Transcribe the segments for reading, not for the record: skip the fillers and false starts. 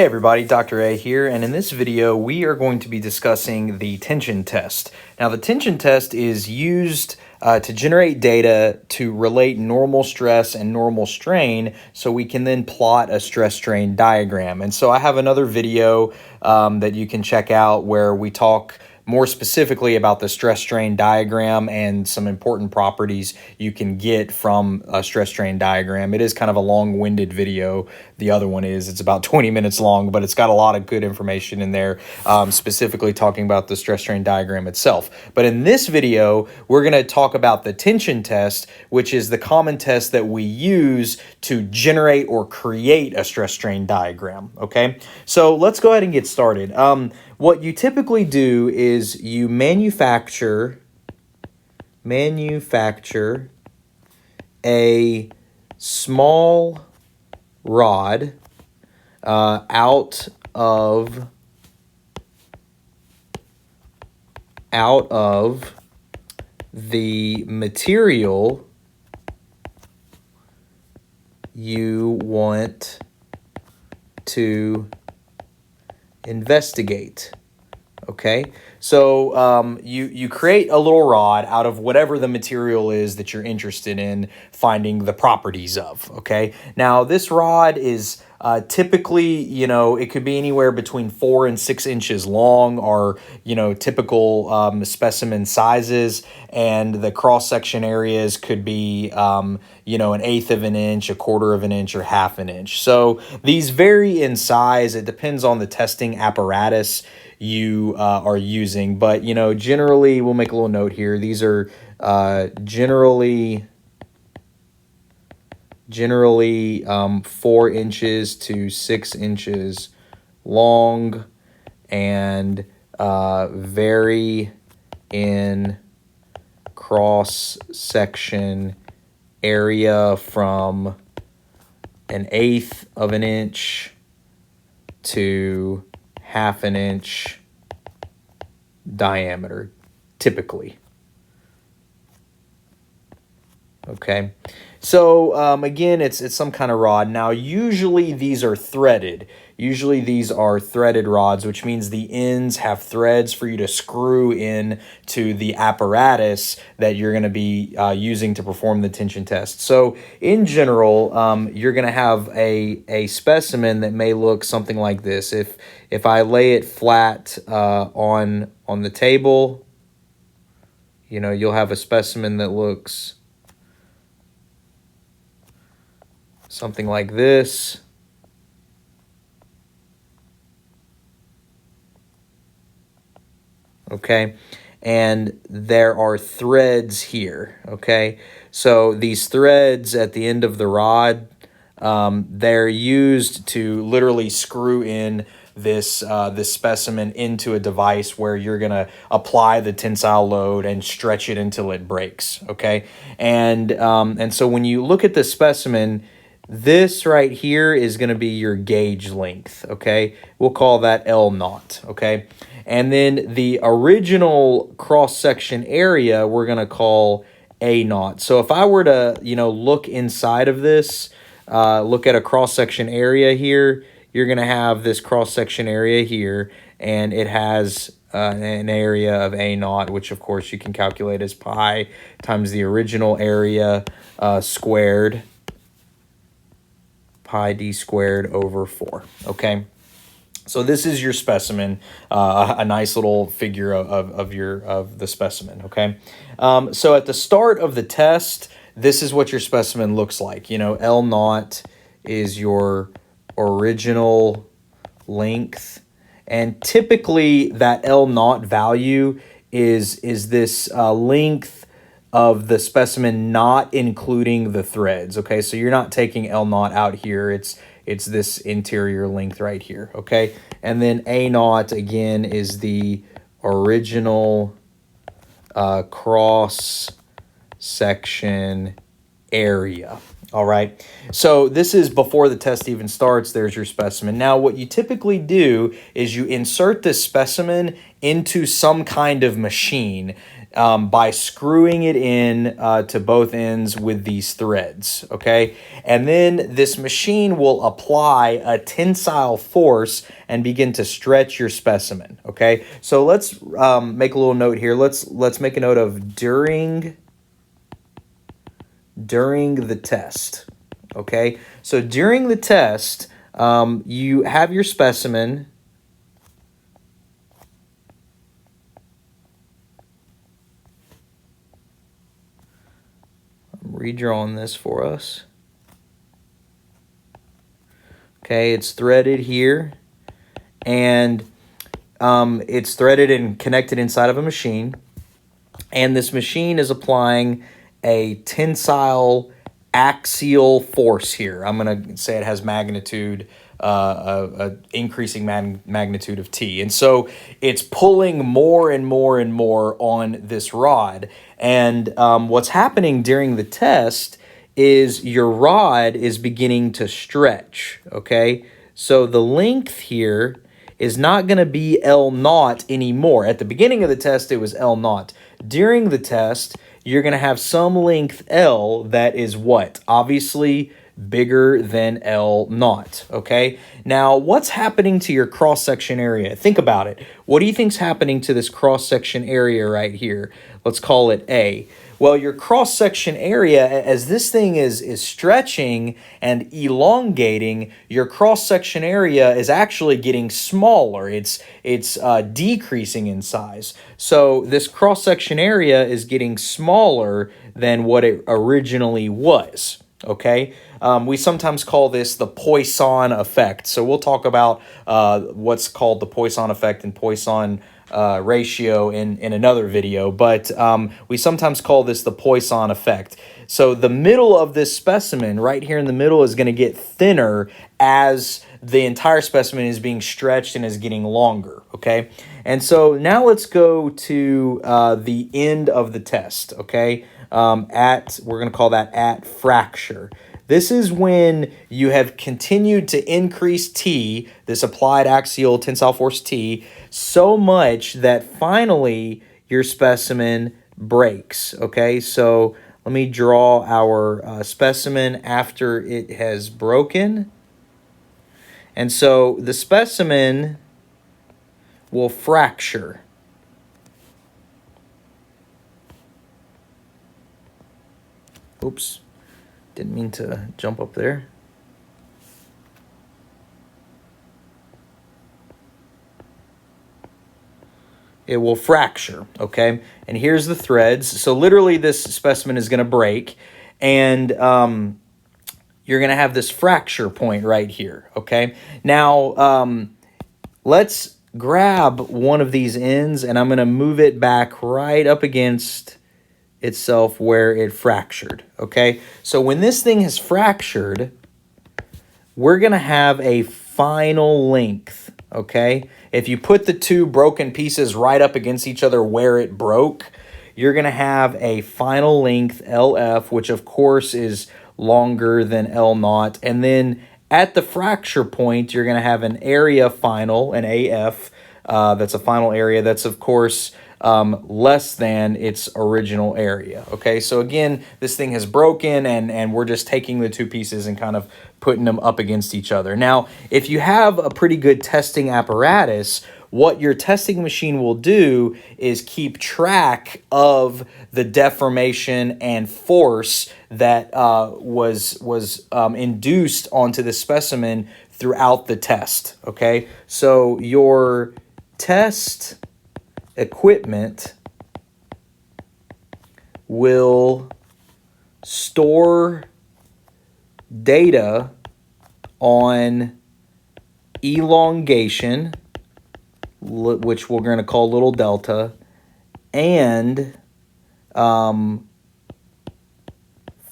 Hey everybody, Dr. A here, and in this video we are going to be discussing the tension test. Now the tension test is used to generate data to relate normal stress and normal strain so we can then plot a stress-strain diagram. And so I have another video that you can check out where we talk more specifically about the stress-strain diagram and some important properties you can get from a stress-strain diagram. It is kind of a long-winded video. The other one is, it's about 20 minutes long, but it's got a lot of good information in there, specifically talking about the stress-strain diagram itself. But in this video, we're going to talk about the tension test, which is the common test that we use to generate or create a stress-strain diagram, okay? So let's go ahead and get started. What you typically do is you manufacture a small rod out of the material you want to investigate. Okay, so you create a little rod out of whatever the material is that you're interested in finding the properties of. Okay, now this rod is typically, it could be anywhere between 4 and 6 inches long, or typical specimen sizes, and the cross section areas could be an 1/8 of an inch, 1/4 of an inch, or 1/2 an inch. So these vary in size. It depends on the testing apparatus you are using, but generally, we'll make a little note here. These are generally 4 inches to 6 inches long, and vary in cross section area from 1/8 of an inch to 1/2 an inch diameter, typically. Okay, so again, it's some kind of rod. Now, usually these are threaded. Usually these are threaded rods, which means the ends have threads for you to screw in to the apparatus that you're going to be using to perform the tension test. So in general, you're going to have a specimen that may look something like this. If I lay it flat on the table, you'll have a specimen that looks something like this. Okay, and there are threads here. Okay, so these threads at the end of the rod, they're used to literally screw in this specimen into a device where you're going to apply the tensile load and stretch it until it breaks. Okay, and so when you look at the specimen, this right here is going to be your gauge length. Okay, we'll call that L0. Okay, and then the original cross-section area we're going to call A0. So if I were to, look inside of this, look at a cross-section area here, you're going to have this cross-section area here, and it has an area of A0, which of course you can calculate as pi times the original area squared, pi d squared over 4. Okay. So this is your specimen, a nice little figure of the specimen, okay? So at the start of the test, this is what your specimen looks like. L0 is your original length, and typically that L0 value is this length of the specimen not including the threads, okay? So you're not taking L0 out here. It's this interior length right here, okay? And then A0, again, is the original cross-section area, all right? So this is before the test even starts. There's your specimen. Now, what you typically do is you insert this specimen into some kind of machine. by screwing it in to both ends with these threads, okay? And then this machine will apply a tensile force and begin to stretch your specimen, okay? So let's make a little note here. Let's make a note of during the test, okay? So during the test, you have your specimen. I'm redrawing this for us. Okay, it's threaded here, and it's threaded and connected inside of a machine, and this machine is applying a tensile axial force here. I'm going to say it has magnitude, increasing magnitude of T. And so it's pulling more and more and more on this rod. And what's happening during the test is your rod is beginning to stretch, okay? So the length here is not going to be L naught anymore. At the beginning of the test, it was L naught. During the test, you're going to have some length L that is what? Obviously bigger than L naught, okay? Now, what's happening to your cross-section area? Think about it. What do you think's happening to this cross-section area right here? Let's call it A. Well, your cross-section area, as this thing is stretching and elongating, your cross-section area is actually getting smaller. It's decreasing in size. So this cross-section area is getting smaller than what it originally was, okay? We sometimes call this the Poisson effect. So we'll talk about what's called the Poisson effect and Poisson ratio in another video, but we sometimes call this the Poisson effect. So the middle of this specimen, right here in the middle, is going to get thinner as the entire specimen is being stretched and is getting longer, okay? And so now let's go to the end of the test, okay? We're going to call that at fracture. This is when you have continued to increase T, this applied axial tensile force T, so much that finally your specimen breaks, okay? So let me draw our specimen after it has broken. And so the specimen will fracture. Oops. Didn't mean to jump up there. It will fracture, okay? And here's the threads. So literally this specimen is going to break, and you're going to have this fracture point right here, okay? Now, let's grab one of these ends, and I'm going to move it back right up against itself where it fractured, okay? So when this thing has fractured, we're going to have a final length, okay? If you put the two broken pieces right up against each other where it broke, you're going to have a final length LF, which of course is longer than L naught. And then at the fracture point, you're going to have an area final, an AF, that's a final area that's of course less than its original area. Okay, so again, this thing has broken, and we're just taking the two pieces and kind of putting them up against each other. Now, if you have a pretty good testing apparatus, what your testing machine will do is keep track of the deformation and force that was induced onto the specimen throughout the test. Okay, so your test equipment will store data on elongation, which we're going to call little delta, and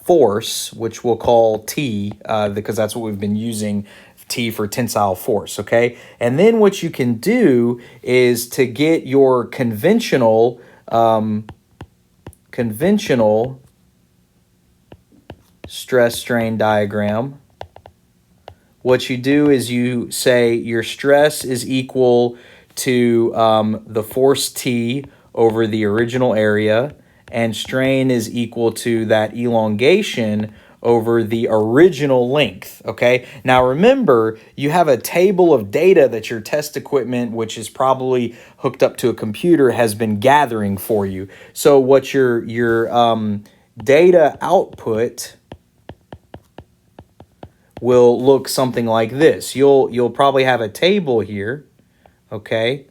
force, which we'll call T, because that's what we've been using T for tensile force, okay? And then what you can do is to get your conventional stress-strain diagram. What you do is you say your stress is equal to the force T over the original area, and strain is equal to that elongation over the original length, okay? Now remember, you have a table of data that your test equipment, which is probably hooked up to a computer, has been gathering for you. So what your data output will look something like this. You'll probably have a table here, okay?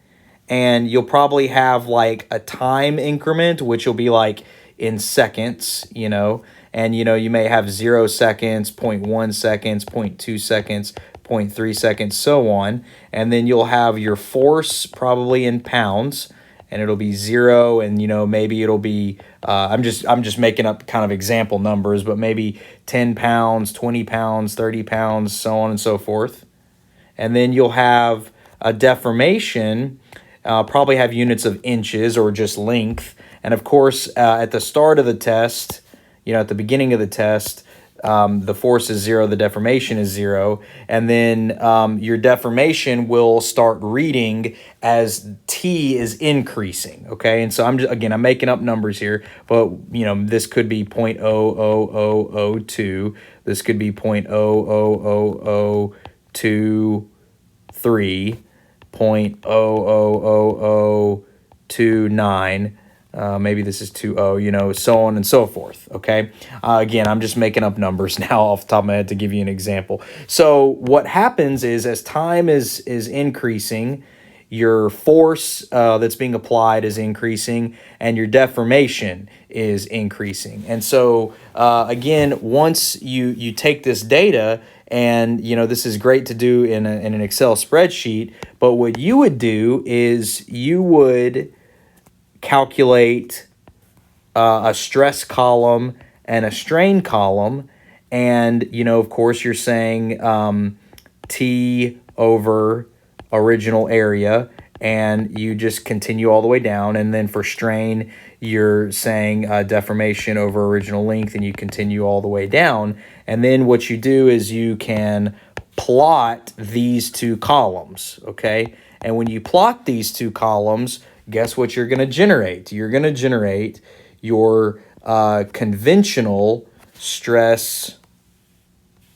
And you'll probably have like a time increment, which will be like in seconds, you know, and you may have 0 seconds, 0.1 seconds, 0.2 seconds, 0.3 seconds, so on. And then you'll have your force probably in pounds, and it'll be 0, and maybe it'll be I'm just making up kind of example numbers, but maybe 10 pounds, 20 pounds, 30 pounds, so on and so forth. And then you'll have a deformation, probably have units of inches or just length. And of course, at the start of the test, at the beginning of the test, the force is 0, the deformation is 0, and then your deformation will start reading as t is increasing, okay? And so I'm making up numbers here, but this could be 0.00002, this could be 0.00023, 0.00029. Maybe this is 2.0, so on and so forth, okay? Again, I'm just making up numbers now off the top of my head to give you an example. So what happens is as time is increasing, your force that's being applied is increasing, and your deformation is increasing. And so, again, once you take this data, and this is great to do in an Excel spreadsheet, but what you would do is you would calculate a stress column and a strain column, and of course you're saying T over original area, and you just continue all the way down, and then for strain you're saying deformation over original length, and you continue all the way down. And then what you do is you can plot these two columns, okay? And when you plot these two columns, guess what you're going to generate? You're going to generate your conventional stress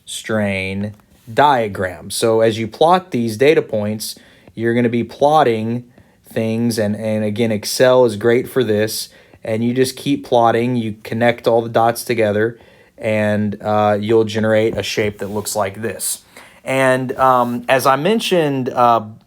strain diagram. So as you plot these data points, you're going to be plotting things, and again, Excel is great for this, and you just keep plotting, you connect all the dots together, and you'll generate a shape that looks like this. And as I mentioned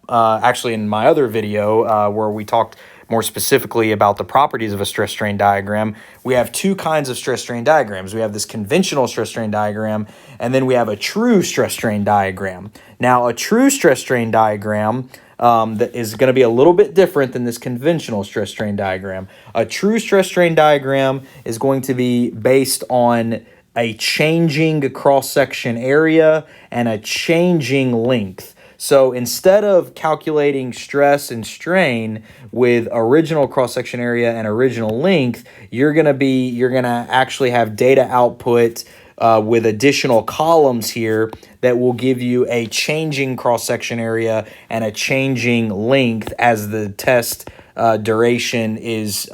actually in my other video where we talked more specifically about the properties of a stress strain diagram, we have two kinds of stress strain diagrams. We have this conventional stress strain diagram, and then we have a true stress strain diagram. Now, a true stress strain diagram that is going to be a little bit different than this conventional stress strain diagram. A true stress strain diagram is going to be based on a changing cross-section area and a changing length. So instead of calculating stress and strain with original cross-section area and original length, you're gonna actually have data output with additional columns here that will give you a changing cross-section area and a changing length as the test duration is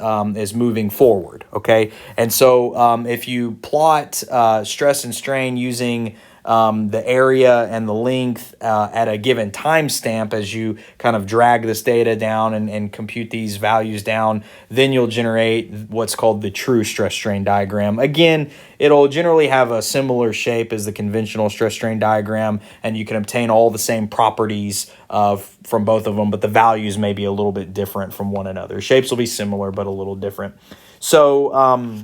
moving forward, okay? And so if you plot stress and strain using the area and the length at a given timestamp as you kind of drag this data down and compute these values down, then you'll generate what's called the true stress strain diagram. Again, it'll generally have a similar shape as the conventional stress strain diagram, and you can obtain all the same properties from both of them, but the values may be a little bit different from one another. Shapes will be similar, but a little different. So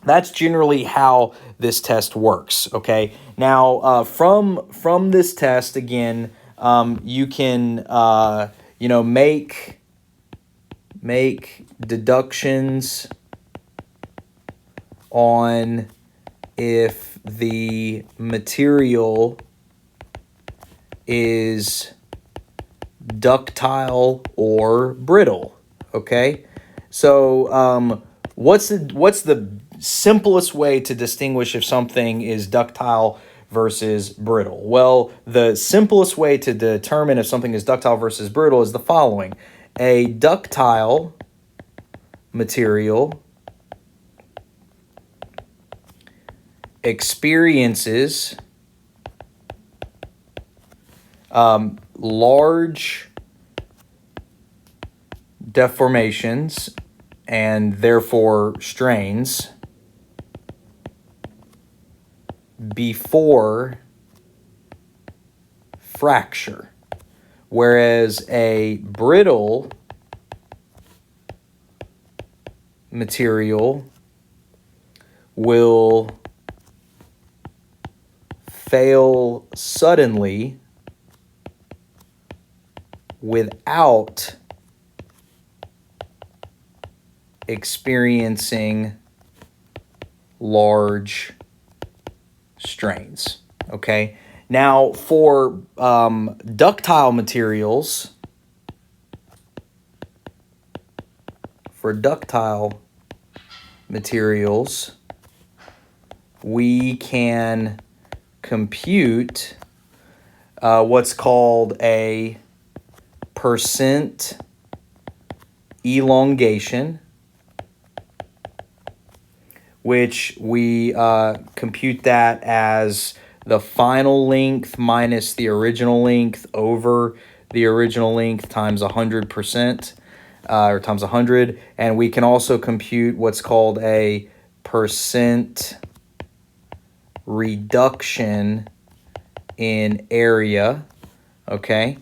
that's generally how this test works, okay? Now, from this test, again, you can, make deductions on if the material is ductile or brittle, okay? So what's the simplest way to distinguish if something is ductile versus brittle? Well, the simplest way to determine if something is ductile versus brittle is the following. A ductile material experiences large deformations and therefore strains before fracture, whereas a brittle material will fail suddenly without experiencing large strains. Okay. Now for ductile materials, we can compute what's called a percent elongation, which we compute that as the final length minus the original length over the original length times 100%, or times 100. And we can also compute what's called a percent reduction in area, okay,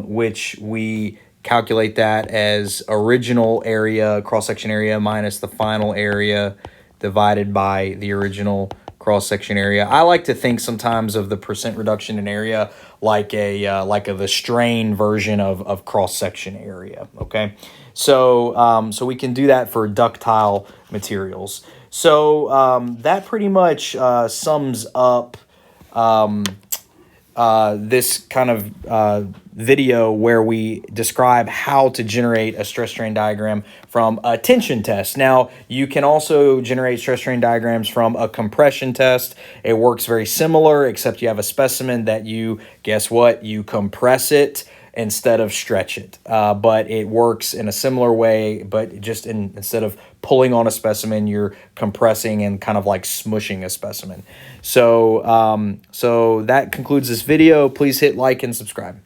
which we calculate that as original area, cross-section area, minus the final area divided by the original cross-section area. I like to think sometimes of the percent reduction in area like the strain version of cross-section area, okay? So we can do that for ductile materials. So that pretty much sums up this kind of video where we describe how to generate a stress strain diagram from a tension test. Now, you can also generate stress strain diagrams from a compression test. It works very similar, except you have a specimen that you, guess what, you compress it instead of stretch it. But it works in a similar way, but just instead of pulling on a specimen, you're compressing and kind of like smushing a specimen. So, so that concludes this video. Please hit like and subscribe.